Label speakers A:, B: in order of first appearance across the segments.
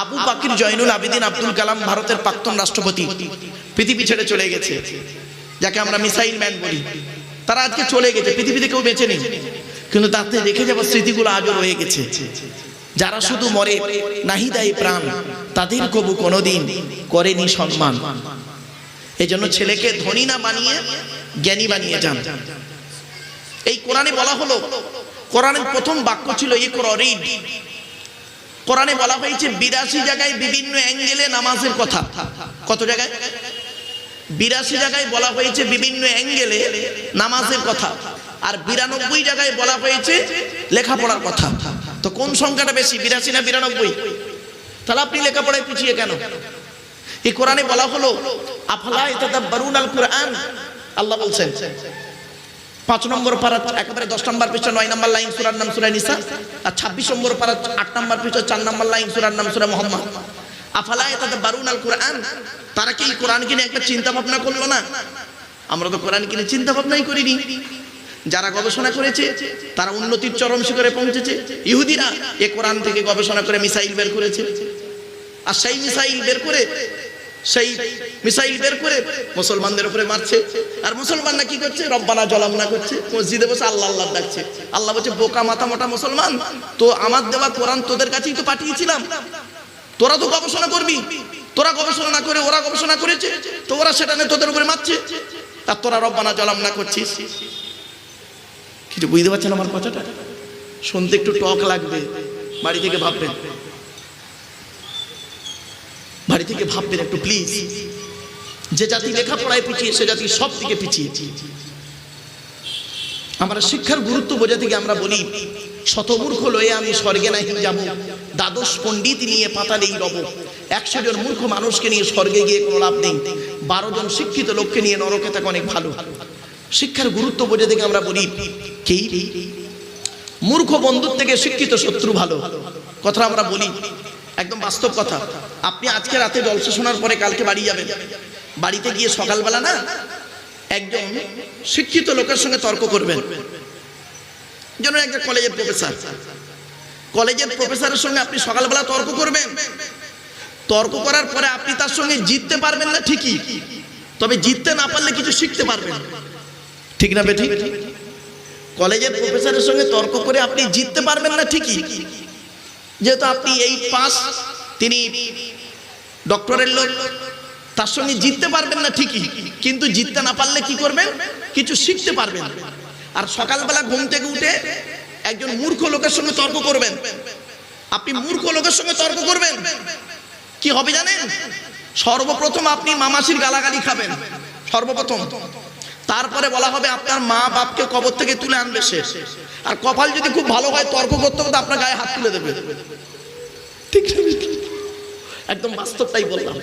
A: আবু বাকির জয়নুল আবেদিন আব্দুল কালাম ভারতের প্রাক্তন রাষ্ট্রপতি পৃথিবী ছেড়ে চলে গেছে, যাকে আমরা মিসাইল ম্যান বলি। তারা আজকে চলে গেছে, পৃথিবীতে কেউ বেঁচে নেই, কিন্তু তাতে রেখে যাওয়া স্মৃতিগুলো আজও রয়ে গেছে। যারা শুধু মরে নাহি দেয় প্রাণ, তাদের কবু কোনোদিন করেনি সম্মান। এই জন্য ছেলেকে ধনী না বানিয়ে জ্ঞানী বানিয়ে যান। এই কোরআনে বলা হলো, কোরআনের প্রথম বাক্য ছিল ইকরা রিড। কোরআনে বলা হয়েছে 82 জায়গায় বিভিন্ন অ্যাঙ্গেলে নামাজের কথা। কত জায়গায়? 82 জায়গায় বলা হয়েছে বিভিন্ন অ্যাঙ্গেলে নামাজের কথা, আর 92 জায়গায় বলা হয়েছে লেখাপড়ার কথা। তো কোন সংখ্যাটা বেশি, 82 না 92? তাহলে আপনি লেখাপড়ায় পিছিয়ে কেন? এই কোরআনে বলা হলো আফলা ইয়াতাদাব্বারুনাল কুরআন। আল্লাহ বলছেন 5 নম্বর পারা একেবারে 10 নম্বর পৃষ্ঠা 9 নম্বর লাইন সূরার নাম সূরা নিসা, আর 26 নম্বর পারা 8 নম্বর পৃষ্ঠা 4 নম্বর লাইন সূরার নাম সূরা মুহাম্মদ। আফলা ইয়াতাদাব্বারুনাল কুরআন, তারা কি কোরআনকে নিয়ে একটা চিন্তা ভাবনা করলো না? আমরা তো কোরআনকে নিয়ে চিন্তা ভাবনাই করিনি। যারা গবেষণা করেছে তারা উন্নতির চরম শিখরে পৌঁছেছে। ইহুদিরা এই কোরআন থেকে গবেষণা করে মিসাইল বের করেছে, আর সেই মিসাইল বের করে মুসলমানদের উপরে মারছে। আর মুসলমানরা কি করছে? রব্বানা জালামনা করছে, মসজিদে বসে আল্লাহ আল্লাহ ডাকছে। আল্লাহ বলছে, বোকা মাথা মোটা মুসলমান, তো আমার দেওয়া কোরআন তোদের কাছেই তো পাঠিয়েছিলাম, তোরা তো গবেষণা করবি। তোরা গবেষণা না করে ওরা গবেষণা করেছে, তো ওরা সেটা নিয়ে তোদের উপরে মারছে, আর তোরা রব্বানা জালামনা করছিস। কিছু বুঝতে পারছেন আমার কথাটা? শুনতে একটু টক লাগবে, বাড়ি থেকে ভাববেন, বাড়ি থেকে ভাববেন একটু প্লিজ। যে জাতি লেখাপড়ায় পিছিয়ে, সে জাতি সব দিকে পিছিয়ে। আমরা শিক্ষার গুরুত্ব বোঝা থেকে আমরা বলি, শতমূর্খ লয়ে আমি স্বর্গে নাহি যাব, দ্বাদশ পণ্ডিত নিয়ে পাতালেই রব। 100 জন মূর্খ মানুষকে নিয়ে স্বর্গে গিয়ে কোনো লাভ নেই, 12 জন শিক্ষিত লোককে নিয়ে নরকে থাকা অনেক ভালো। শিক্ষার গুরুত্ব বোঝা থেকে আমরা বলি, কি মূর্খ বন্ধুর থেকে শিক্ষিত শত্রু ভালো। কথা আমরা বলি, একদম বাস্তব কথা। আপনি আজকে রাতে জলসা শোনার পরে কালকে বাড়ি যাবেন, বাড়িতে গিয়ে সকালবেলা না একজন শিক্ষিত লোকের সঙ্গে তর্ক করবেন। যেন একটা কলেজের প্রফেসরের সঙ্গে আপনি সকালবেলা তর্ক করবেন। তর্ক করার পরে আপনি তার সঙ্গে জিততে পারবেন না ঠিকই, তবে জিততে না পারলে কিছু শিখতে পারবেন, ঠিক না বেঠিক? কলেজের প্রফেসরের সঙ্গে তর্ক করে আপনি জিততে পারবেন না ঠিকই, যেহেতু আপনি 8 পাস, তিনি ডক্টরের লোক, তার সঙ্গে জিততে পারবেন না ঠিকই, কিন্তু জিততে না পারলে কি করবেন? কিছু শিখতে পারবেন। আর সকালবেলা ঘুম থেকে উঠে একজন মূর্খ লোকের সঙ্গে তর্ক করবেন। আপনি মূর্খ লোকের সঙ্গে তর্ক করবেন, কি হবে জানেন? সর্বপ্রথম আপনি মামাসির গালাগালি খাবেন সর্বপ্রথম, তারপরে বলা হবে আপনার মা বাপকে কবর থেকে তুলে আনবে সে। আর কপাল যদি খুব ভালো হয়, তর্ক করতে করতে আপনার গায়ে হাত তুলে দেবে। ঠিক একদম বাস্তবটাই বললাম।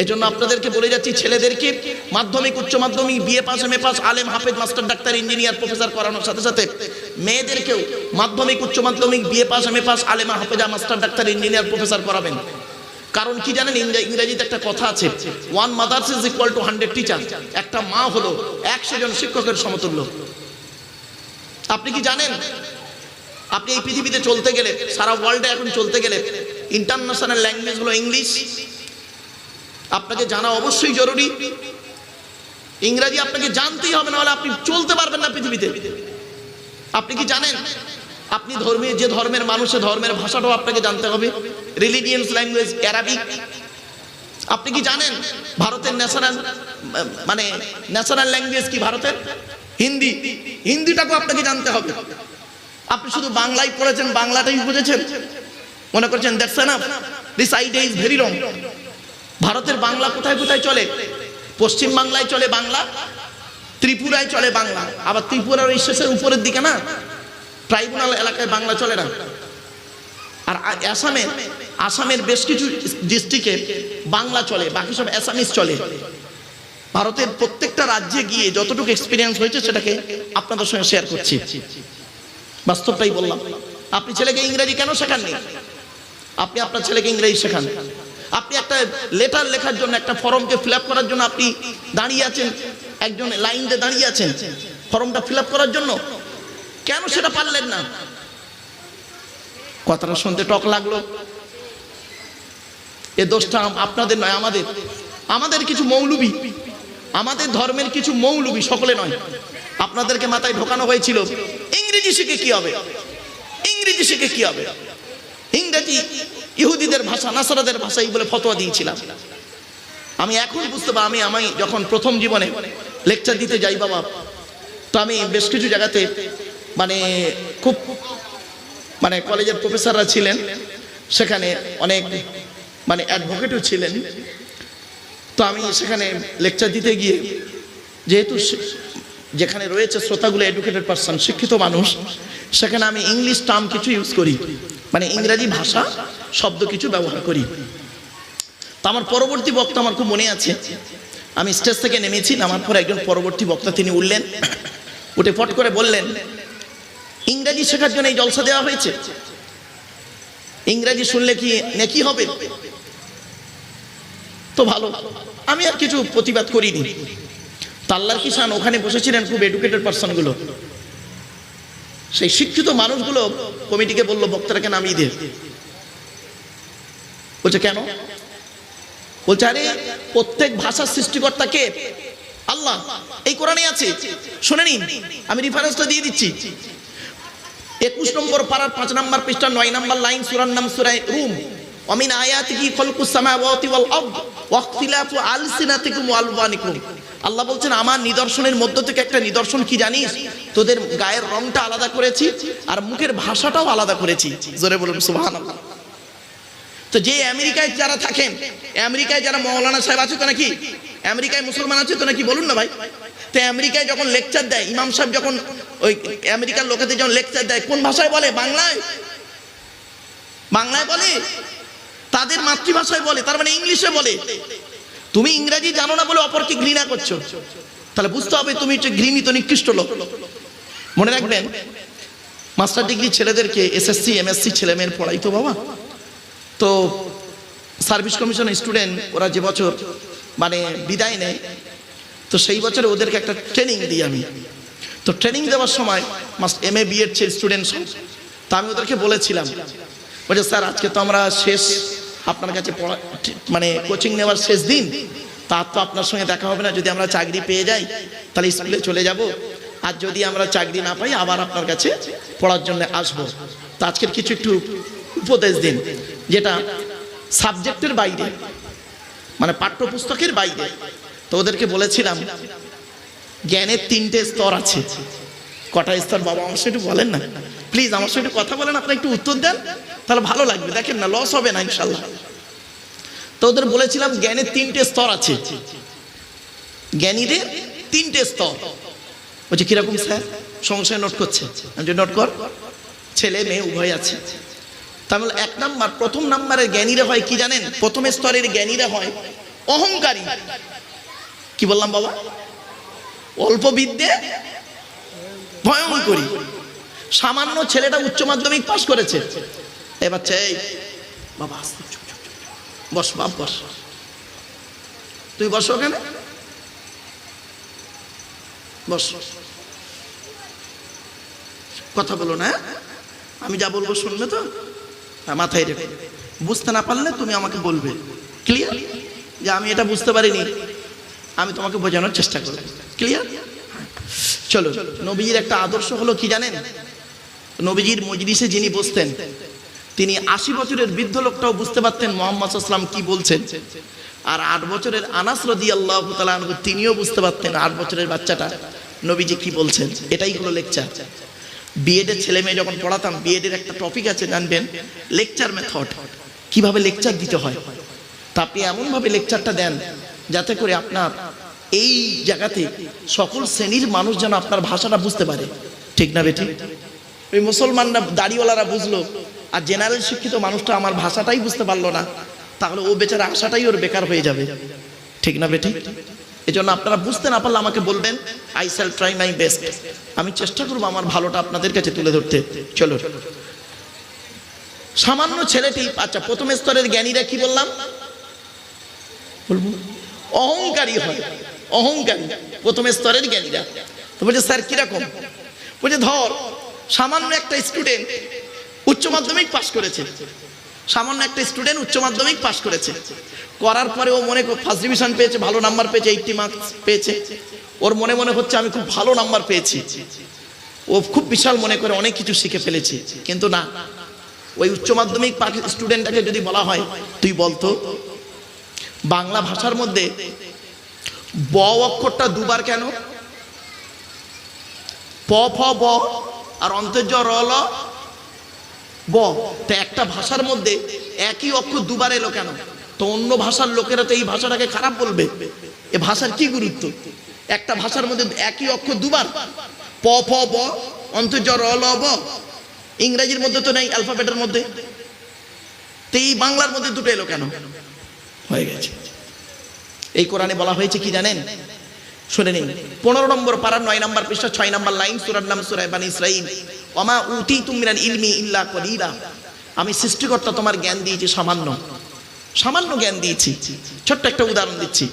A: এজন্য আপনাদেরকে বলে যাচ্ছি, ছেলেদেরকে মাধ্যমিক, উচ্চ মাধ্যমিক, বিএ পাস, এমএ পাস, আলেম, হাফেজ, মাস্টার, ডাক্তার, ইঞ্জিনিয়ার, প্রফেসর করানোর সাথে সাথে মেয়েদেরকেও মাধ্যমিক, উচ্চ মাধ্যমিক, বিএ পাস, এমএ পাস, আলেম, হাফেজা, মাস্টার, ডাক্তার, ইঞ্জিনিয়ার, প্রফেসর করাবেন। কারণ কি জানেন? ইংরেজিতে একটা কথা আছে, 1 mother is equal to 100 teacher. একটা মা হলো 100 জন শিক্ষকের সমতুল্য। আপনি কি জানেন? আপনি এই পৃথিবীতে চলতে গেলে, সারা ওয়ার্ল্ডে এখন চলতে গেলে ইন্টারন্যাশনাল ল্যাঙ্গুয়েজ হলো ইংলিশ। আপনাকে জানা অবশ্যই জরুরি। ইংরেজি আপনাকে জানতেই হবে, না হলে আপনি চলতে পারবেন না পৃথিবীতে। আপনি কি জানেন? আপনি যে ধর্মের মানুষ, ধর্মের ভাষাটাও আপনাকে জানতে হবে, রিলিজিয়াস ল্যাঙ্গুয়েজ অ্যারাবিক। আপনি কি জানেন ভারতের ন্যাশনাল ল্যাঙ্গুয়েজ কি? ভারতের হিন্দি। হিন্দিটাকেও আপনাকে জানতে হবে। আপনি শুধু বাংলায় পড়েছেন, বাংলাটাই বুঝেছেন, মনে করছেন that's enough, this idea is very wrong. ভারতের বাংলা কোথায় কোথায় চলে? পশ্চিম বাংলায় চলে বাংলা, ত্রিপুরায় চলে বাংলা, আবার ত্রিপুরার এই শেষের উপরের দিকে না ট্রাইব্যুনাল এলাকায় বাংলা চলে না। আর আসামের বেশ কিছু ডিস্ট্রিক্টে বাংলা চলে, বাকি সব অ্যাসামিস চলে। ভারতের প্রত্যেকটা রাজ্যে গিয়ে যতটুকু এক্সপিরিয়েন্স হয়েছে সেটাকে আপনাদের সঙ্গে শেয়ার করছি। বাস্তবটাই বললাম। আপনি ছেলেকে ইংরেজি কেন শেখাননি? আপনি আপনার ছেলেকে ইংরেজি শেখান। আপনি একটা লেটার লেখার জন্য, একটা ফর্মকে ফিল আপ করার জন্য আপনি দাঁড়িয়ে আছেন, একজন লাইন দিয়ে দাঁড়িয়ে আছেন ফর্মটা ফিল আপ করার জন্য, কেন সেটা পারলেন না? কথাটা শুনতে টক লাগলো। এ দোষটা আপনাদের নয়, আমাদের কিছু মৌলবি, আমাদের ধর্মের কিছু মৌলবি, সকলে নয়। আপনাদেরকে মাথায় ঢোকানো হয়েছিল ইংরেজি শিখে কি হবে, ইংরেজি শিখে কি হবে, ইংরেজি ইহুদিদের ভাষা, নাসারাদের ভাষা, এই বলে ফতোয়া দিয়েছিলাম। আমি এখন বুঝতে পারি, আমি যখন প্রথম জীবনে লেকচার দিতে যাই বাবা, তো আমি বেশ কিছু জায়গাতে মানে খুব মানে কলেজের প্রফেসররা ছিলেন, সেখানে অনেক মানে অ্যাডভোকেটও ছিলেন। তো আমি সেখানে লেকচার দিতে গিয়ে, যেহেতু যেখানে রয়েছে শ্রোতাগুলো এডুকেটেড পারসন, শিক্ষিত মানুষ, সেখানে আমি ইংলিশ টার্ম কিছু ইউজ করি, মানে ইংরাজি ভাষা শব্দ কিছু ব্যবহার করি। তো আমার পরবর্তী বক্তা আমার খুব মনে আছে, আমি স্টেজ থেকে নেমেছি, নামার পর একজন পরবর্তী বক্তা তিনি উঠলেন, উঠে ফট করে বললেন, ইংরাজি শেখার জন্য এই জলসা দেওয়া হয়েছে, ইংরাজি শুনলে কি নেকি হবে? তো ভালো, আমি আর কিছু প্রতিবাদ করিনি। আল্লাহর কি শান, ওখানে বসেছিলেন খুব এডুকেটেড পারসনগুলো, সেই শিক্ষিত মানুষগুলো কমিটিকে বললো বক্তাটাকে নামিয়ে দে। বলছে কেন? বলছে আরে প্রত্যেক ভাষার সৃষ্টিকর্তা কে? আল্লাহ, এই কোরআনে আছে, শুনে নিন, আমি রেফারেন্সটা দিয়ে দিচ্ছি। 21 নম্বর পারার 5 নম্বর পৃষ্ঠা 9 নম্বর লাইন, সূরার নাম সূরা রুম। ওয়ামিন আয়াতিহি খালকুস সামাওয়াতি ওয়াল আরদ ওয়া ইখতিলাফু আলসিনাতিকুম ওয়া আলওয়ানিকুম। আল্লাহ বলছেন আমার নিদর্শনের মধ্য থেকে একটা নিদর্শন কি জানিস? তোদের গায়ের রংটা আলাদা করেছি আর মুখের ভাষাটাও আলাদা করেছি। জোরে বলুন সুবহানাল্লাহ। তো যে আমেরিকায় যারা থাকেন, আমেরিকায় যারা মাওলানা সাহেব আছে তো নাকি, আমেরিকায় মুসলমান আছে তো নাকি, বলুন না ভাই। তো আমেরিকায় যখন লেকচার দেয়, ইমাম সাহেব যখন ওই আমেরিকার লোকেদের যখন লেকচার দেয়, কোন ভাষায় বলে? বাংলায়, বাংলায় বলে, তাদের মাতৃভাষায় বলে, তার মানে ইংলিশে বলে। তুমি ইংরেজি জানো না বলে অপরকে ঘৃণা করছো, তাহলে বুঝতে হবে তুমি হচ্ছে ঘৃণিত নিকৃষ্ট লোক। মনে রাখবেন, মাস্টার ডিগ্রি ছেলেদেরকে এসএসসি এমএসসি ছেলেমেয়ের পড়াই তো বাবা। তো সার্ভিস কমিশন স্টুডেন্ট, ওরা যে বছর মানে বিদায় নেয়, তো সেই বছরে ওদেরকে একটা ট্রেনিং দিই আমি। তো ট্রেনিং দেওয়ার সময় MA BEd স্টুডেন্ট সব, তো আমি ওদেরকে বলেছিলাম, বলছে স্যার আজকে তো আমরা শেষ আপনার কাছে পড়া মানে কোচিং নেওয়ার শেষ দিন, তার তো আপনার সঙ্গে দেখা হবে না। যদি আমরা চাকরি পেয়ে যাই তাহলে স্কুলে চলে যাব, আর যদি আমরা চাকরি না পাই আবার আপনার কাছে পড়ার জন্য আসবো। তো আজকের কিছু একটু উপদেশ দিন, যেটা সাবজেক্টের বাইরে, মানে পাঠ্যপুস্তকের বাইরে। তো ওদেরকে বলেছিলাম জ্ঞানের 3টে স্তর আছে। কটা স্তর বাবা আমার সাথে একটু বলেন না প্লিজ, আমার সাথে একটু কথা বলেন, আপনারা একটু উত্তর দেন, তাহলে ভালো লাগবে। দেখেন না, লস হবে না ইনশাল্লাহ। তো ওদের বলেছিলাম জ্ঞানের 3টে স্তর আছে, জ্ঞানীদের 3টে স্তর। বলছে কিরকম স্যার? সংশয় নোট করছে, আমি নোট কর, ছেলে মেয়ে উভয় আছে। তাহলে 1 নাম্বার, প্রথম নাম্বারের জ্ঞানীরা হয় কি জানেন? প্রথম স্তরের জ্ঞানীরা হয় অহংকারী। কি বললাম বাবা? অল্প বিদ্যে ভয়ঙ্করী। সামান্য ছেলেটা উচ্চ মাধ্যমিক পাস করেছে, এবার চাই বাবা বস, বাপ বস, তুই বস ওখানে বস, কথা বলো না, আমি যা বলবো শুনবে তো, মাথায় রেখে। বুঝতে না পারলে তুমি আমাকে বলবে, ক্লিয়ার? যে আমি এটা বুঝতে পারিনি, আমি তোমাকে বোঝানোর চেষ্টা করব, ক্লিয়ার? চলো, নবীজির একটা আদর্শ হলো কি জানেন? নবীজির মজলিসে যিনি বসতেন, তিনি 80 বছরের বৃদ্ধ লোকটাও বুঝতে পারতেন মুহাম্মদ সাল্লাল্লাহু আলাইহি ওয়াসাল্লাম কি বলছেন। আর 8 বছরের আনাস রাদিয়াল্লাহু তাআলা আনহু তিনিও বুঝতে পারতেন 8 বছরের বাচ্চাটা নবীজি কি বলছেন। এটাই হলো লেকচার। বিএডের ছেলে মেয়ে যখন পড়াতাম, বিএডের একটা টপিক আছে জানবেন, লেকচার মেথড, কিভাবে লেকচার দিতে হয়। তা আপনি এমনভাবে লেকচারটা দেন যাতে করে আপনার এই জায়গাতে সকল শ্রেণীর মানুষ যেন আপনার ভাষাটা বুঝতে পারে, ঠিক না বেটি? ওই মুসলমানরা দাড়িওয়ালারা বুঝলো, আর জেনারেল শিক্ষিত মানুষটা আমার ভাষাটাই বুঝতে পারলো না, তাহলে ও বেচারা আশাটাই ওর বেকার হয়ে যাবে, ঠিক না বেটি? এই জন্য আপনারা বুঝতে না পারলে আমাকে বলবেন, I shall try my best, আমি চেষ্টা করবো আমার ভালোটা আপনাদের কাছে তুলে ধরতে। চলো, সামান্য ছেলেটি, আচ্ছা প্রথম স্তরের জ্ঞানীরা কি বললাম? বলবো অহংকারী হয়, অহংকারী প্রথম স্তরের জ্ঞানীরা। তো বলছে স্যার কিরকম? বলছে ধর সামান্য একটা স্টুডেন্ট উচ্চ মাধ্যমিক পাশ করেছে, সামান্য একটা স্টুডেন্ট উচ্চ মাধ্যমিক পাশ করেছে, করার পরে ও মনে ফার্স্ট ডিভিশন পেয়েছে, ভালো নাম্বার পেয়েছে, 80 মার্কস পেয়েছে। ওর মনে মনে হচ্ছে আমি খুব ভালো নাম্বার পেয়েছি, ও খুব বিশাল মনে করে অনেক কিছু শিখে ফেলেছে। কিন্তু না, ওই উচ্চ মাধ্যমিক স্টুডেন্টটাকে যদি বলা হয় তুই বলতো বাংলা ভাষার মধ্যে ব অক্ষরটা দুবার কেন, প ফ ব আর অন্তর্জ র ল ব, তো একটা ভাষার মধ্যে একই অক্ষর দুবার এলো কেন? তো অন্য ভাষার লোকেরা তো এই ভাষাটাকে খারাপ বলবে। এ ভাষার কি গুরুত্ব? একটা ভাষার মধ্যে একই অক্ষর দুবার, প ফ ব অন্তর্জ র ল ব, ইংরেজির মধ্যে তো নেই, অ্যালফাবেটের মধ্যে, তো এই বাংলার মধ্যে দুটো এলো কেন? হয়ে গেছে। এই কোরআনে বলা হয়েছে কি জানেন? শুনে নিন, 15 নম্বর পারার 9 নম্বর পৃষ্ঠা 6 নম্বর লাইন, সূরার নাম সূরা বনী ইসরাঈল। ওমা উতীতুম মিনাল ইলমি ইল্লা কলিলা, আমি সৃষ্টিকর্তা তোমার জ্ঞান দিয়েছি সামান্য, সামান্য জ্ঞান দিয়েছি। ছোট্ট একটা উদাহরণ দিচ্ছি।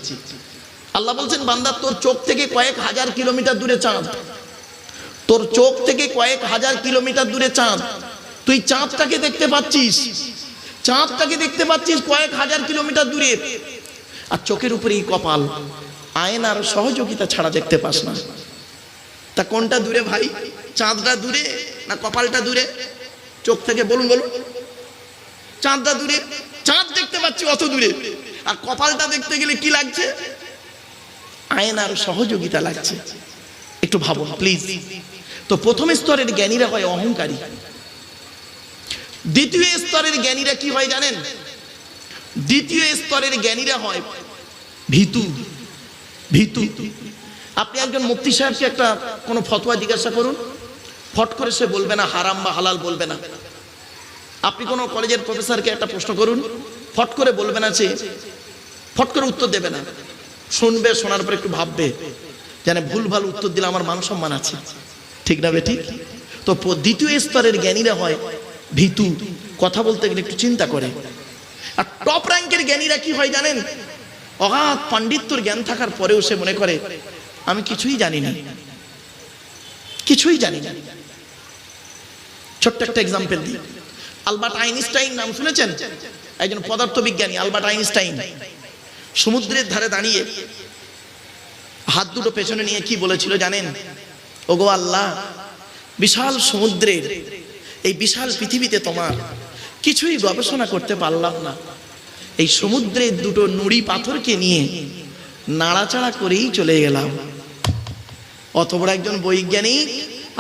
A: আল্লাহ বলছেন বান্দা তোর চোখ থেকে কয়েক হাজার কিলোমিটার দূরে চাঁদ, তোর চোখ থেকে কয়েক হাজার কিলোমিটার দূরে চাঁদ, তুই চাঁদটাকে দেখতে পাচ্ছিস, চাঁদটাকে দেখতে পাচ্ছিস কয়েক হাজার কিলোমিটার দূরে, আর চোখের উপরে এই কপাল, আয়নার সহযোগিতা ছাড়া দেখতে পাস না। তা কোনটা দূরে ভাই? চাঁদটা দূরে না কপালটা দূরে? চোখ থেকে বলুন বলুন। চাঁদটা দূরে, চাঁদ দেখতে পাচ্ছি অত দূরে, আর কপালটা দেখতে গেলে কি লাগছে? আয়নার সহযোগিতা লাগছে। একটু ভাবো প্লিজ। তো প্রথম স্তরের জ্ঞানীরা হয় অহংকারী, দ্বিতীয় স্তরের জ্ঞানীরা কি হয় জানেন? দ্বিতীয় স্তরের জ্ঞানীরা হয় ভীতু। ভীতু। আপনি একজন মুফতি সাহেবকে একটা কোনো ফতোয়া জিজ্ঞাসা করুন, ফট করে সে বলবে না হারাম বা হালাল বলবে না। আপনি কোনো কলেজের প্রফেসরকে একটা প্রশ্ন করুন, ফট করে বলবে না, সে ফট করে উত্তর দেবে না, শুনবে, শোনার পর একটু ভাববে, জানে ভুল ভাল উত্তর দিলে আমার মান সম্মান আছে, ঠিক না বেঠিক? তো দ্বিতীয় স্তরের জ্ঞানীরা হয় ভীতু, কথা বলতে গেলে একটু চিন্তা করে। আর টপ র্যাঙ্কের জ্ঞানীরা কি হয় জানেন? অগাধ পাণ্ডিত্যর জ্ঞান থাকার পরেও সে মনে করে আমি কিছুই জানি না, কিছুই জানি না। ছোট্ট একটা এক্সাম্পল দিই। আলবার্ট আইনস্টাইন নাম শুনেছেন? একজন পদার্থবিজ্ঞানী আলবার্ট আইনস্টাইন সমুদ্রের ধারে দাঁড়িয়ে হাত দুটো পেছনে নিয়ে কি বলেছিল জানেন? ওগো আল্লাহ, বিশাল সমুদ্রের এই বিশাল পৃথিবীতে তোমার কিছুই গবেষণা করতে পারলাম না, এই সমুদ্রের দুটো নুড়ি পাথরকে নিয়ে নাড়াচাড়া করেই চলে গেলাম। অত বড় একজন বৈজ্ঞানিক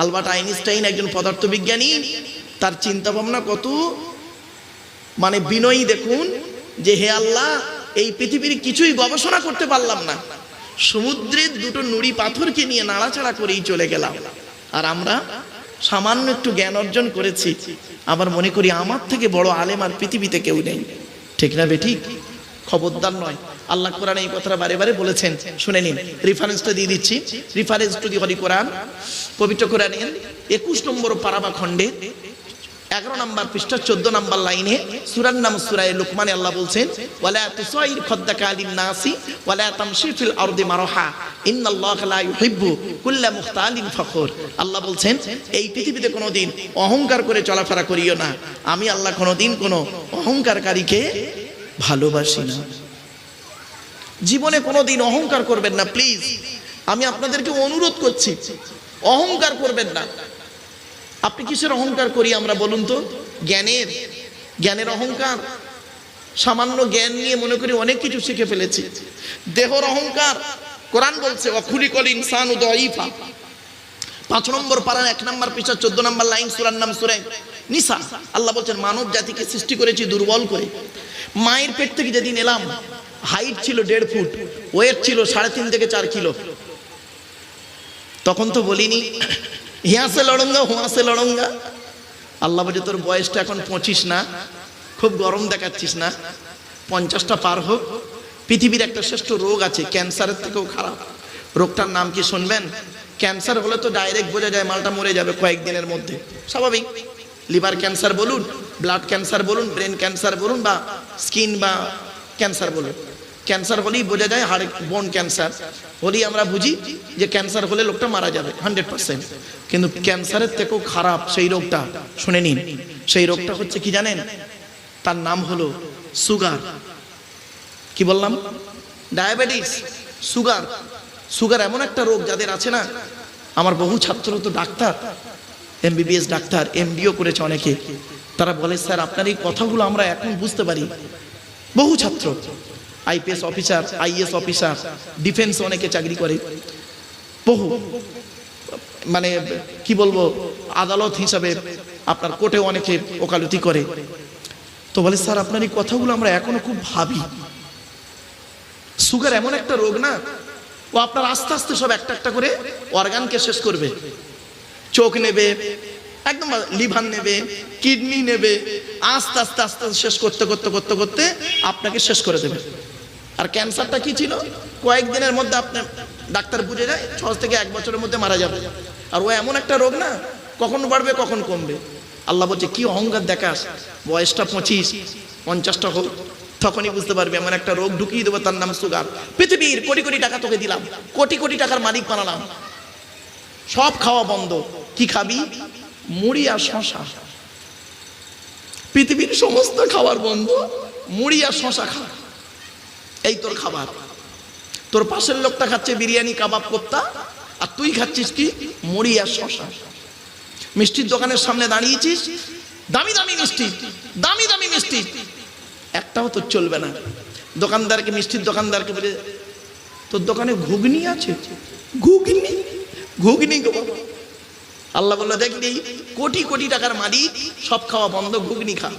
A: আলবার্ট আইনস্টাইন, একজন পদার্থবিজ্ঞানী, তার চিন্তা ভাবনা কত মানে বিনয়ী দেখুন, যে হে আল্লাহ, এই পৃথিবীর কিছুই গবেষণা করতে পারলাম না, সমুদ্রের দুটো নুড়ি পাথরকে নিয়ে নাড়াচাড়া করেই চলে গেলাম। আর আমরা সামান্য একটু জ্ঞান অর্জন করেছি, আবার মনে করি আমার থেকে বড় আলেম আর পৃথিবীতে কেউ নেই, ঠিক না বেঠিক? খবরদার নয়। আল্লাহ কোরআনে এই কথাটা বারে বারে বলেছেন, শুনে নিন। রেফারেন্সটা দিয়ে দিচ্ছি, রেফারেন্স টু দি হলি কোরআন, পবিত্র কোরআনের 21 নম্বর পারা বা খণ্ডে 11 নম্বর পৃষ্ঠা 14 নম্বর লাইনে, সূরার নাম সূরা লুকমানে আল্লাহ বলছেন, ওয়ালা তুসাইর খাদ্দাকা লিন-নাসি ওয়ালা তামশি ফিল আরদি মারহা ইন্নাল্লাহা লা ইউহিব্বু কুল্লা মুখতালিন ফখুর। আল্লাহ বলছেন এই পৃথিবীতে কোনোদিন অহংকার করে চলাফেরা করিও না, আমি আল্লাহ কোনোদিন কোনো অহংকারকারীকে ভালোবাসি না। জীবনে কোনোদিন অহংকার করবেন না প্লিজ, আমি আপনাদেরকে অনুরোধ করছি, অহংকার করবেন না। আপনি কিসের অহংকার করি আমরা বলুন তো? জ্ঞানের। জ্ঞানের অহংকার। সামান্য জ্ঞান নিয়ে মনে করি অনেক কিছু শিখে ফেলেছি। দেহর অহংকার। কোরআন বলছে ওয়াখুলিকাল ইনসানু দাঈফা, 5 নম্বর পারার 1 নম্বর পৃষ্ঠা 14 নম্বর লাইন, সূরার নাম সূরা নিসা। আল্লাহ বলছেন মানব জাতিকে সৃষ্টি করেছি দুর্বল করে। মায়ের পেট থেকে যেদিন এলাম, হাইট ছিল 1.5 ফুট, ওয়েট ছিল 3.5 থেকে 4 কিলো। তখন তো বলিনি হিয়া সে লড়ঙ্গা হুয়া সে লড়ঙ্গা। আল্লাহ বলে তোর বয়সটা এখন 25 না, খুব গরম দেখাচ্ছিস না, 50টা পার হোক। পৃথিবীর একটা শ্রেষ্ঠ রোগ আছে, ক্যান্সারের থেকেও খারাপ। রোগটার নাম কি শুনবেন? ক্যান্সার হলে তো ডাইরেক্ট বোঝা যায় মালটা মরে যাবে কয়েকদিনের মধ্যে, স্বাভাবিক। লিভার ক্যান্সার বলুন, ব্লাড ক্যান্সার বলুন, ব্রেন ক্যান্সার বলুন, বা স্কিন বা ক্যান্সার বলুন, ক্যান্সার হলেই বোঝা যায়। হাড় বোন ক্যান্সার হলেই আমরা বুঝি যে ক্যান্সার হলে লোকটা মারা যাবে 100%। কিন্তু ক্যান্সারের থেকেও খারাপ সেই রোগটা, শুনে নিন, সেই রোগটা হচ্ছে কি জানেন? তার নাম হলো সুগার। কি বললাম? Diabetes, sugar. সুগার এমন একটা রোগ যাদের আছে না, আমার বহু ছাত্র তো ডাক্তার, এমবিবিএস ডাক্তার, এমডিও করেছে অনেকে, তারা বলে স্যার আপনার এই কথাগুলো আমরা এখন বুঝতে পারি। বহু ছাত্র IPS officer, IAS officer, defence অনেকে চাকরি করে, বহু মানে কি বলবো আদালত হিসাবে আপনার কোর্টে অনেকে ওকালতি করে। তো বলে স্যার আপনার এই কথাগুলো আমরা এখনো খুব ভাবি। সুগার এমন একটা রোগ না, ও আপনার আস্তে আস্তে সব একটা একটা করে অর্গানকে শেষ করবে। চোখ নেবে, একদম লিভার নেবে, কিডনি নেবে, আস্তে আস্তে আস্তে শেষ করতে করতে করতে করতে আপনাকে শেষ করে দেবে। আর ক্যান্সারটা কি ছিল? কয়েকদিনের মধ্যে আপনার ডাক্তার বুঝে যায় 6 থেকে 1 বছরের মধ্যে মারা যাবে। আর ও এমন একটা রোগ না, কখন বাড়বে কখন কমবে। আল্লাহ বলছে কি অহংকার দেখাস, বয়সটা 25, 50টা হোক, তখনই বুঝতে পারবে এমন একটা রোগ ঢুকিয়ে দেবো, তার নাম সুগার। পৃথিবীর কোটি কোটি টাকা তোকে দিলাম, কোটি কোটি টাকার মালিক বানালাম, সব খাওয়া বন্ধ, কি খাবি? মুড়ি আর শশা। পৃথিবীর সমস্ত খাবার বন্ধ, মুড়ি আর শশা খা, এই তোর খাবার। তোর পাশের লোকটা খাচ্ছে বিরিয়ানি, কাবাব, কোপ্তা, আর তুই খাচ্ছিস কি? মুড়ি আর শশা। মিষ্টির দোকানের সামনে দাঁড়িয়েছিস, দামি দামি মিষ্টি, দামি দামি মিষ্টি, একটাও তোর চলবে না। দোকানদারকে, মিষ্টির দোকানদারকে বলে তোর দোকানে ঘুগনি আছে? ঘুগনি? ঘুগনি গো বাবা। আল্লাহ বললো দেখলি কোটি কোটি টাকার মালিক, সব খাওয়া বন্ধ, ঘুগনি খা।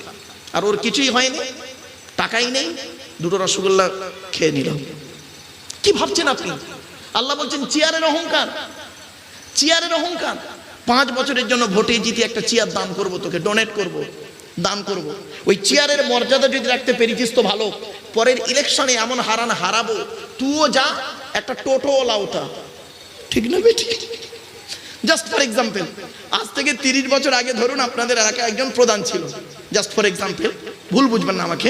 A: আর ওর কিছুই হয়নি, টাকাই নেই, 2টো রসগোল্লা খেয়ে নিল। কি ভাবছেন আপনি? আল্লাহ বলছেন চেয়ারের অহংকার, চেয়ারের অহংকার। 5 বছরের জন্য ভোটে জিতে একটা চেয়ার দান করব, তোকে ডোনেট করব, দান করব। ওই চেয়ারের মর্যাদা যদি রাখতে পেরেছিস তো ভালো, পরের ইলেকশনে এমন হারাবো, তুইও যা একটা টোটোওয়ালা ওঠা, ঠিক না বেটি? জাস্ট ফর এক্সাম্পল, আজ থেকে 30 বছর আগে ধরুন আপনাদের এলাকায় একজন প্রধান ছিল, জাস্ট ফর এক্সাম্পল, ভুল বুঝবেন না আমাকে।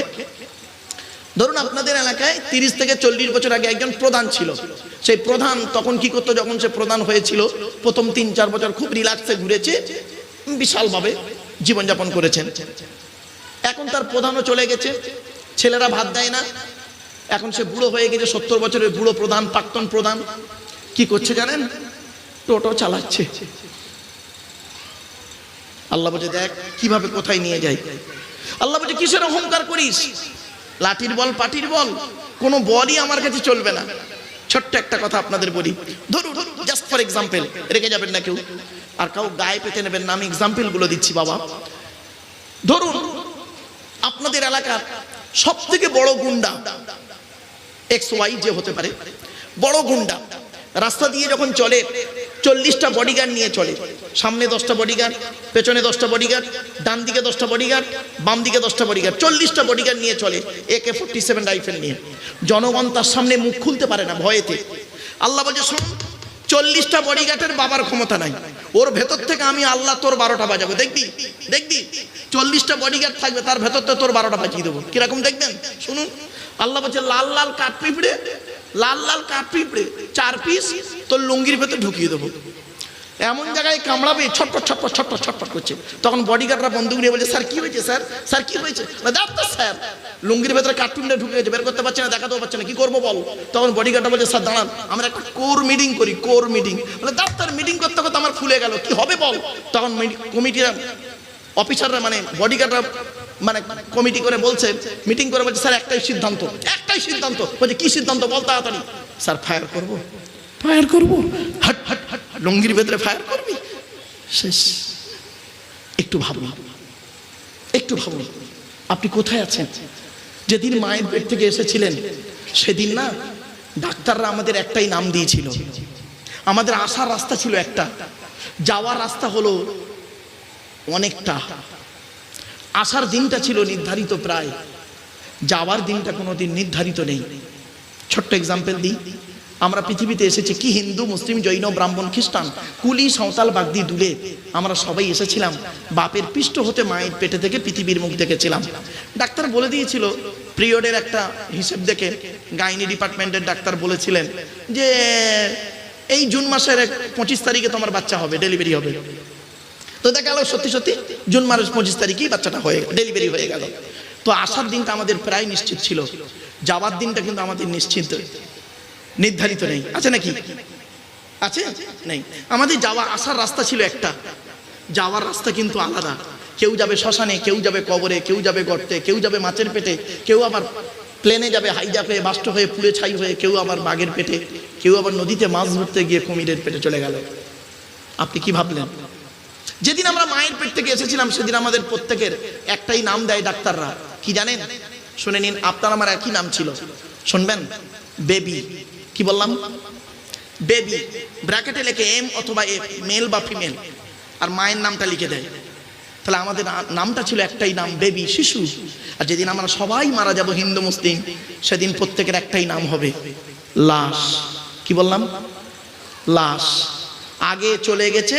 A: ধরুন আপনাদের এলাকায় 30 থেকে 40 বছর আগে একজন প্রধান ছিল। সেই প্রধান তখন কি করতো? যখন সে প্রধান হয়েছিল, প্রথম 3-4 বছর খুব রিল্যাক্সে ঘুরেছে, বিশালভাবে জীবনযাপন করেছেন। এখন তার প্রধানও চলে গেছে, ছেলেরা ভাত দেয় না, এখন সে বুড়ো হয়ে গেছে, 70 বছরের বুড়ো প্রধান, প্রাক্তন প্রধান। কি করছে জানেন? টোটো চালাচ্ছে। আল্লাহ বলছে দেখ কিভাবে কোথায় নিয়ে যায়। আল্লাহ বলছে কিসের অহংকার করিস? লাঠির বল, পাটির বল, কোনো বলই আমার কাছে চলবে না। ছোট্ট একটা কথা আপনাদের বলি, ধরুন জাস্ট ফর এক্সাম্পল, রেখে যাবেন না কেউ, আর কাউ গায়ে পেতে নেবেন না, আমি এক্সাম্পল গুলো দিচ্ছি বাবা। ধরুন আপনাদের এলাকার সব থেকে বড় গুন্ডা, XY যে হতে পারে, বড় গুন্ডা রাস্তা দিয়ে যখন চলে 40টা বডিগার্ড নিয়ে চলে। সামনে 10টা বডিগার্ড, পেছনে 10টা বডিগার্ড, ডান দিকে 10টা বডিগার্ড, বাম দিকে 10টা বডিগার্ড, 40টা বডিগার্ড নিয়ে চলে, AK-47 রাইফেল নিয়ে। জনগণ তার সামনে মুখ খুলতে পারে না ভয়েতে। আল্লাহ বলছে শোন, 40টা বডিগার্ডের বাবার ক্ষমতা নাই, ওর ভেতর থেকে আমি আল্লাহ তোর 12টা বাজাবো, দেখবি দেখবি। 40টা বডিগার্ড থাকবে, তার ভেতর থেকে তোর 12টা বাজিয়ে দেবো। কিরকম দেখবেন শুনুন। আল্লাহ বলছে লাল লাল কাঠ পিঁপড়ে, লাল লাল কাঠ পিঁপড়ে 4 পিস তোর লুঙ্গির ভেতর ঢুকিয়ে দেবো। এমন জায়গায় কামড়াবে, ছটপট ছটপট ছটপট ছটপট করছে। তখন বডিগার্ডরা বন্দুক নিয়ে বলছে স্যার কি হয়েছে স্যার, স্যার কি হয়েছে? ডাক্তার স্যার লুঙ্গির ভেতরে কাঠপিঁপড়ে ঢুকে গেছে, বের করতে পারছে না, দেখাতেও পারছে না, কি করবো বল? তখন বডিগার্ডরা বলছে স্যার দাঁড়ান, আমরা একটা কোর মিটিং করি, কোর মিটিং। বলে ডাক্তার মিটিং করতে করতে আমার ফুলে গেল, কি হবে বল? তখন কমিটিরা, অফিসাররা মানে বডিগার্ডরা মানে কমিটি করে বলছে, মিটিং করে বলছে স্যার একটাই সিদ্ধান্ত, একটাই সিদ্ধান্ত। বলছে কি সিদ্ধান্ত বল তাড়াতাড়ি। স্যার ফায়ার করবো, ফায়ার করবো, হাট হাট হাট, লুঙ্গির ভেতরে ফায়ার করবি, শেষ। একটু ভাবুন, একটু ভাবুন আপনি কোথায় আছেন? যেদিন মায়ের পেট থেকে এসেছিলেন সেদিন না ডাক্তাররা আমাদের একটাই নাম দিয়েছিল। আমাদের আসার রাস্তা ছিল একটা, যাওয়ার রাস্তা হলো অনেকটা। আসার দিনটা ছিল নির্ধারিত প্রায়, যাওয়ার দিনটা কোনোদিন নির্ধারিত নেই। ছোট্ট এক্সাম্পল দিই, আমরা পৃথিবীতে এসেছি কি হিন্দু, মুসলিম, জৈন, ব্রাহ্মণ, খ্রিস্টান, কুলি, সাঁওতাল, বাগদি, দুলে, আমরা সবাই এসেছিলাম বাপের পৃষ্ঠ হতে, মায়ের পেটে থেকে পৃথিবীর মুখ দেখেছিলাম। ডাক্তার বলে দিয়েছিল পিরিয়ডের একটা হিসেব দেখে, গাইনি ডিপার্টমেন্টের ডাক্তার বলেছিলেন যে এই জুন মাসের 25 তারিখে তোমার বাচ্চা হবে, ডেলিভারি হবে। তো দেখা গেল সত্যি সত্যি জুন মাসের 25 তারিখেই বাচ্চাটা হয়ে ডেলিভারি হয়ে গেল। তো আসার দিনটা আমাদের প্রায় নিশ্চিত ছিল, যাওয়ার দিনটা কিন্তু আমাদের নিশ্চিত নির্ধারিত নেই। আছে নাকি? আছে? নেই। আমাদের যাওয়া আসার রাস্তা ছিল একটা, যাওয়ার রাস্তা কিন্তু আলাদা। কেউ যাবে শ্মশানে, কেউ যাবে কবরে, কেউ যাবে গর্তে, কেউ যাবে মাছের পেটে, কেউ আবার প্লেনে যাবে হাইজাকে বাস্ট হয়ে পুড়ে ছাই হয়ে, কেউ আবার বাঘের পেটে, কেউ আবার নদীতে মাছ ধরতে গিয়ে কুমিরের পেটে চলে গেল। আপনি কি ভাবলেন? যেদিন আমরা মায়ের পেট থেকে এসেছিলাম সেদিন আমাদের প্রত্যেকের একটাই নাম দেয় ডাক্তাররা, কি জানেন? শুনে নিন, আপনার আমার একই নাম ছিল, শুনবেন, বেবি। কি বললাম? বেবি। ব্র্যাকেটে লেখে এম অথবা এ, মেল বা ফিমেল, আর মায়ের নামটা লিখে দেয়। তাহলে আমাদের নামটা ছিল একটাই নাম, বেবি, শিশু। আর যেদিন আমরা সবাই মারা যাব হিন্দু মুসলিম, সেদিন প্রত্যেকের একটাই নাম হবে, লাশ। কি বললাম? লাশ। আগে চলে গেছে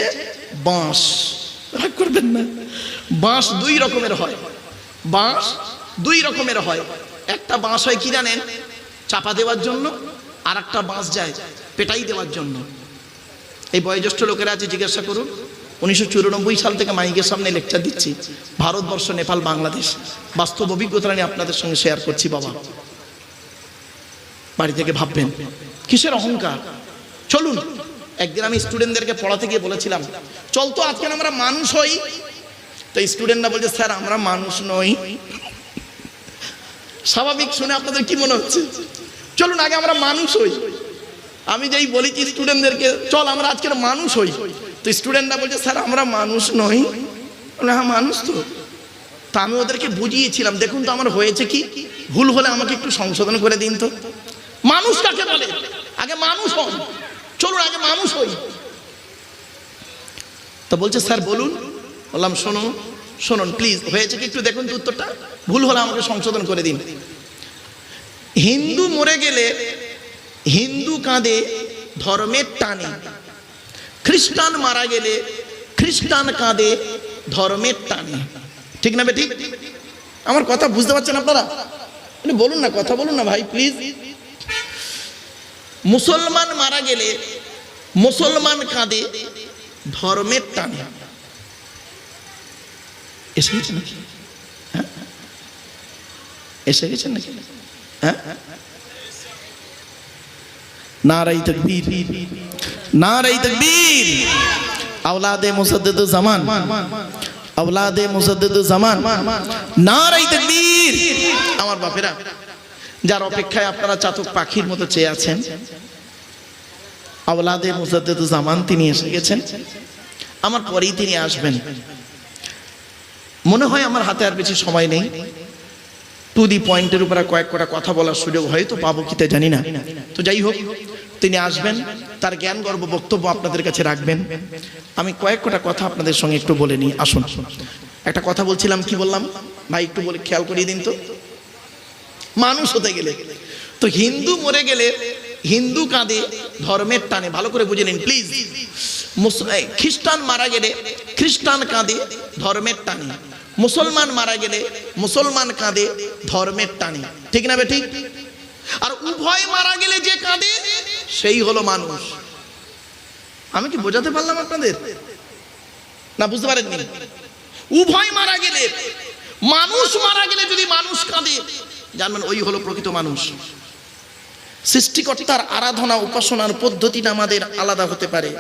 A: বাঁশ, রাগ করবেন না, বাঁশ দুই রকমের হয়, বাঁশ দুই রকমের হয়। একটা বাঁশ হয় কি জানেন? চাপা দেওয়ার জন্য, আর একটা বাঁশ যায় পেটাই দেওয়ার জন্য। এই বয়োজ্যেষ্ঠ লোকেরা আছে, জিজ্ঞাসা করুন। 1994 সাল থেকে মাইকের সামনে লেকচার দিচ্ছি, ভারতবর্ষ, নেপাল, বাংলাদেশ, বাস্তব অভিজ্ঞতা নিয়ে আপনাদের সঙ্গে শেয়ার করছি। বাবা, বাড়ি থেকে ভাববেন কিসের অহংকার। চলুন, একদিন আমি স্টুডেন্টদেরকে পড়াতে গিয়ে বলেছিলাম, চল তো আজকে আমরা মানুষ হই। তো স্টুডেন্টরা বলছে, স্যার আমরা মানুষ নই। স্বাভাবিক শুনে আপনাদের কি মনে হচ্ছে? চলুন আগে আমরা মানুষ হই। আমি যেই বলেছি স্টুডেন্টদেরকে, চল আমরা আজকের মানুষ হই, তো স্টুডেন্টরা বলছে, স্যার আমরা মানুষ নই। হ্যাঁ মানুষ তো। তা আমি ওদেরকে বুঝিয়েছিলাম, দেখুন তো আমার হয়েছে কি, ভুল হলে আমাকে একটু সংশোধন করে দিন তো। মানুষ কাকে বলে? আগে মানুষ হন, চলুন আগে মানুষ হই। তো বলছে, স্যার বলুন। বললাম, শুনুন শুনুন প্লিজ, হয়েছে কি একটু দেখুন তো উত্তরটা, ভুল হলে আমাকে সংশোধন করে দিন। হিন্দু মরে গেলে হিন্দু কাঁদে ধর্মের টানে, খ্রিস্টান মারা গেলে খ্রিস্টান কাঁদে ধর্মের টানে। ঠিক না বেঠিক? আমার কথা বুঝতে পারছেন আপনারা? বলুন না, কথা বলুন না ভাই প্লিজ। মুসলমান মারা গেলে মুসলমান কাঁদে ধর্মের টানে। এসে গেছে নাকি? হ্যাঁ এসে গেছেন নাকি? হ্যাঁ, নারাই তাকবীর, নারাই তাকবীর। আওলাদে মুসাদ্দিদুজ জামান, আওলাদে মুসাদ্দিদুজ জামান, নারাই তাকবীর। আমার বাপেরা, যার অপেক্ষায় আপনারা চাতক পাখির মতো চেয়ে আছেন, আওলাদে মুসাদ্দিদুজ জামান তিনি এসে গেছেন, আমার পরেই তিনি আসবেন। মনে হয় আমার হাতে আর বেশি সময় নেই, টু দি পয়েন্টের উপরে কয়েক কটা কথা বলার সুযোগ হয়তো পাবো কিনা জানি না। তো যাই হোক, তিনি আসবেন, তার জ্ঞান গর্ব বক্তব্য আপনাদের কাছে রাখবেন। আমি কয়েক কটা কথা আপনাদের সঙ্গে একটু বলে নিই। আসুন, একটা কথা বলছিলাম, কি বললাম ভাই একটু বলে খেয়াল করিয়ে দিন তো। মানুষ হতে গেলে তো হিন্দু মরে গেলে হিন্দু কাঁদে ধর্মের টানে, ভালো করে বুঝে নিন প্লিজ। খ্রিস্টান মারা গেলে খ্রিস্টান কাঁদে ধর্মের টানে, মুসলমান মারা গেলে মুসলমান কাঁদে ধর্মের টানে। ঠিক না বেঠিক? আর উভয় মারা গেলে যে কাঁদে সেই হলো মানুষ। আমি কি বোঝাতে পারলাম আপনাদের? না বুঝতে পারেননি? উভয় মারা গেলে, মানুষ মারা গেলে যদি মানুষ কাঁদে, জানবেন ওই হলো প্রকৃত মানুষ। সৃষ্টিকর্তার আরাধনা উপাসনার পদ্ধতিটা আমাদের আলাদা হতে পারে,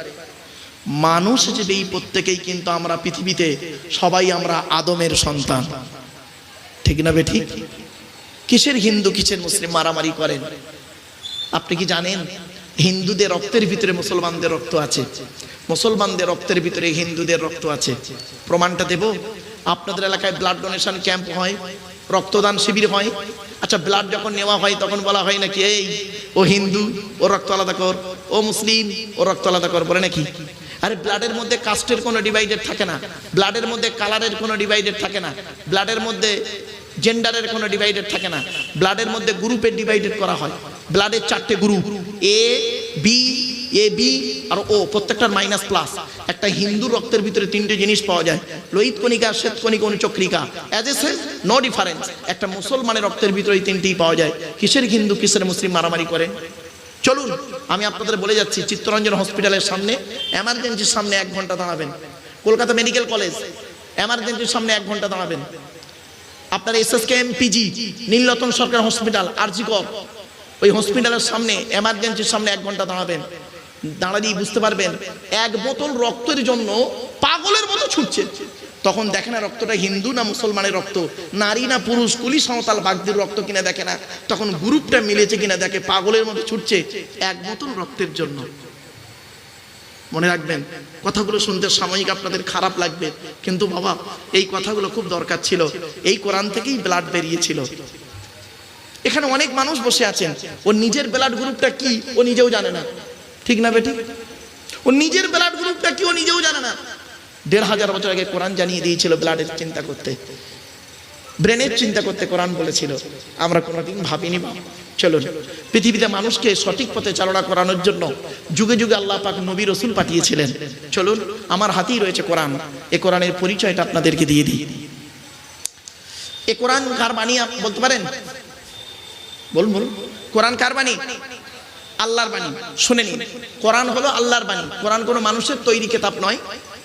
A: মানুষ হিসেবে এই প্রত্যেকেই কিন্তু আমরা পৃথিবীতে সবাই আমরা আদমের সন্তান। ঠিক না বেঠিক? কিসের হিন্দু কিসের মুসলিম মারামারি করেন? আপনি কি জানেন হিন্দুদের রক্তের ভিতরে মুসলমানদের রক্ত আছে, মুসলমানদের রক্তের ভিতরে হিন্দুদের রক্ত আছে? প্রমাণটা দেব। আপনাদের এলাকায় ব্লাড ডোনেশন ক্যাম্প হয়, রক্তদান শিবির হয়। আচ্ছা, ব্লাড যখন নেওয়া হয় তখন বলা হয় নাকি, এই ও হিন্দু ও রক্ত আলাদা কর, ও মুসলিম ও রক্ত আলাদা কর, বলে নাকি? আরে ব্লাডের মধ্যে কাস্টের কোনো ডিভাইডেড থাকে না, ব্লাডের মধ্যে কালারের কোনো ডিভাইডেড থাকে না, ব্লাডের মধ্যে জেন্ডারের কোনো ডিভাইডেড থাকে না, ব্লাডের মধ্যে গ্রুপের ডিভাইডেড করা হয়। ব্লাডের 4টে group, A B, A B আর ও, প্রত্যেকটার মাইনাস প্লাস। একটা হিন্দু রক্তের ভিতরে 3টে জিনিস পাওয়া যায়, লোহিত কণিকা, শ্বেত কণিকা, অনুচক্রিকা, as a sense no difference. একটা মুসলমানের রক্তের ভিতরে 3টেই পাওয়া যায়। কিসের হিন্দু কিসের মুসলিম মারামারি করেন? চলুন আমি আপনাদের বলে যাচ্ছি, চিত্তরঞ্জন হসপিটালের সামনে এমার্জেন্সির সামনে 1 ঘন্টা দাঁড়াবেন, কলকাতা মেডিকেল কলেজ, এমার্জেন্সির সামনে 1 ঘন্টা দাঁড়াবেন। আপনার এসএসকেএম পিজি, নীলরতন সরকার হসপিটাল, আরজিকর, ওই হসপিটালের সামনে এমার্জেন্সির সামনে 1 ঘন্টা দাঁড়াবেন। দাঁড়ালেই বুঝতে পারবেন 1 বোতল রক্তের জন্য পাগলের মতো ছুটছে। তখন দেখে না রক্তটা হিন্দু না মুসলমানের রক্ত, নারী না পুরুষ, কুলি সাঁওতাল বাগদির রক্ত কিনা দেখে না, তখন গ্রুপটা মিলেছে কিনা দেখে, পাগলের মতো ছুটছে 1 বোতল রক্তের জন্য। মনে রাখবেন, কথাগুলো শুনতে সাময়িক আপনাদের খারাপ লাগবে, কিন্তু বাবা এই কথাগুলো খুব দরকার ছিল। এই কোরআন থেকেই ব্লাড বেরিয়েছিল। এখানে অনেক মানুষ বসে আছেন, ও নিজের ব্লাড গ্রুপটা কি ও নিজেও জানে না, ঠিক না বেটি? ও নিজের ব্লাড গ্রুপটা কি ও নিজেও জানে না। 1500 বছর আগে কোরআন জানিয়ে দিয়েছিল ব্লাডের চিন্তা করতে, ব্রেনের চিন্তা করতে কোরআন বলেছিল। আমরা কোনোদিন ভাবিনি। চলুন, পৃথিবীতে মানুষকে সঠিক পথে চালনা করানোর জন্য যুগে যুগে আল্লাহ পাক নবী রাসূল পাঠিয়েছিলেন। চলুন, আমার হাতেই রয়েছে কোরআন, এই কোরআনের পরিচয়টা আপনাদেরকে দিয়ে দিই। এই কোরআন কার বাণী বলতে পারেন? বলুন বলুন, কোরআন কার বাণী? আল্লাহর বাণী। শুনে নিন, কোরআন হলো আল্লাহর বাণী। কোরআন কোনো মানুষের তৈরি কিতাব নয়,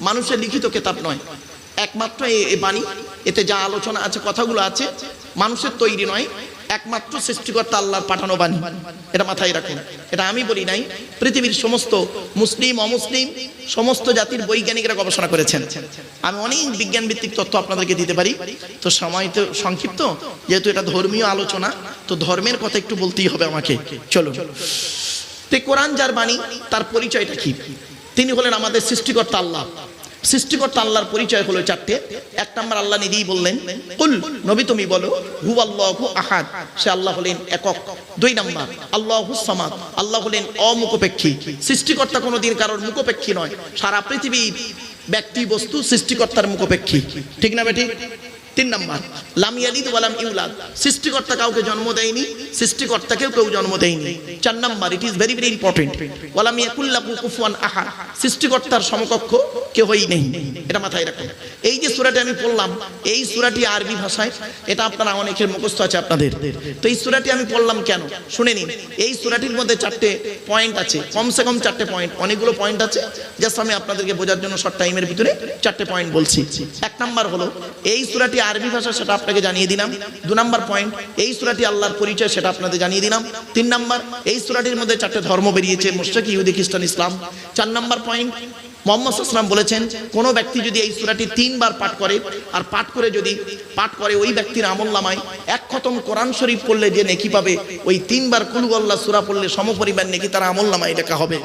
A: মানুষের লিখিত কিতাব নয়। একমাত্র এই বাণী, এতে যা আলোচনা আছে, কথাগুলো আছে, মানুষের তৈরি নয়, একমাত্র সৃষ্টিকর্তা আল্লাহর পাঠানো বাণী। এটা মাথায় রাখুন। এটা আমি বলি নাই, পৃথিবীর সমস্ত মুসলিম অমুসলিম সমস্ত জাতির বৈজ্ঞানিকরা গবেষণা করেছেন। আমি অনেক বিজ্ঞান ভিত্তিক তথ্য আপনাদেরকে দিতে পারি, তো সময় তো সংক্ষিপ্ত, যেহেতু এটা ধর্মীয় আলোচনা, তো ধর্মের কথা একটু বলতেই হবে আমাকে। চলুন, তো কোরআন যার বাণী, তার পরিচয়টা কি? তিনি হলেন আমাদের সৃষ্টিকর্তা আল্লাহ। সৃষ্টিকর্তা আল্লাহর পরিচয় হলো 4টে। 1 নম্বর, আল্লাহ নিজেই বললেন, কুল, নবী তুমি বলো, হুয়াল্লাহু আহাদ, সে আল্লাহ হলেন একক। 2 নম্বর, আল্লাহুস সামাদ, আল্লাহ হলেন অমুখপেক্ষী। সৃষ্টিকর্তা কোনোদিন কারোর মুখপেক্ষী নয়। সারা পৃথিবীর ব্যক্তি বস্তু সৃষ্টিকর্তার মুখপেক্ষী, ঠিক না বেটি? 3 নম্বর, লাম ইয়ালিদ ওয়া লাম ইউলাদ, সৃষ্টিকর্তা কাউকে জন্ম দেয়নি, সৃষ্টিকর্তাকেও কেউ জন্ম দেয়নি। 4 নম্বর, it is very very important, ওয়া লাম ইয়াকুল লাহু কুফুয়ান আহাদ, সৃষ্টিকর্তার সমকক্ষ কেউই নেই। এটা মাথায় রাখুন। এই যে সূরাটি আমি পড়লাম, এই সূরাটি আরবি ভাষায়, এটা আপনারা অনেকের মুখস্থ আছে আপনাদের। তো এই সূরাটি আমি পড়লাম কেন শুনে নিন। এই সূরাটির মধ্যে 4টে পয়েন্ট আছে, কমসে কম 4টে পয়েন্ট, অনেকগুলো পয়েন্ট আছে, জাস্ট আমি আপনাদেরকে বোঝার জন্য শর্ট টাইমের ভিতরে 4টে পয়েন্ট বলছি। 1 নম্বর হলো, এই সূরাটি আরবি ভাষা, সেটা আপনাকে জানিয়ে দিলাম। 2 নম্বর পয়েন্ট, এই সূরাটি আল্লাহর পরিচয়, সেটা আপনাদের জানিয়ে দিলাম। 3 নম্বর, এই সূরাটির মধ্যে 4টে ধর্ম বেরিয়েছে, মুশরিক, ইহুদি, খ্রিস্টান, ইসলাম। 4 নম্বর পয়েন্ট, মুহাম্মদ সাল্লাল্লাহু আলাইহি ওয়াসাল্লাম বলেছেন, কোন ব্যক্তি যদি এই সূরাটি 3 বার পাঠ করে, আর পাঠ করে ওই ব্যক্তির আমলনামায় 1 খতম কোরআন শরীফ পড়লে যে নেকি পাবে, ওই 3 বার কুল হুয়াল্লাহ সূরা পড়লে সমপরিমাণ নেকি তার আমলনামায় লেখা হবে।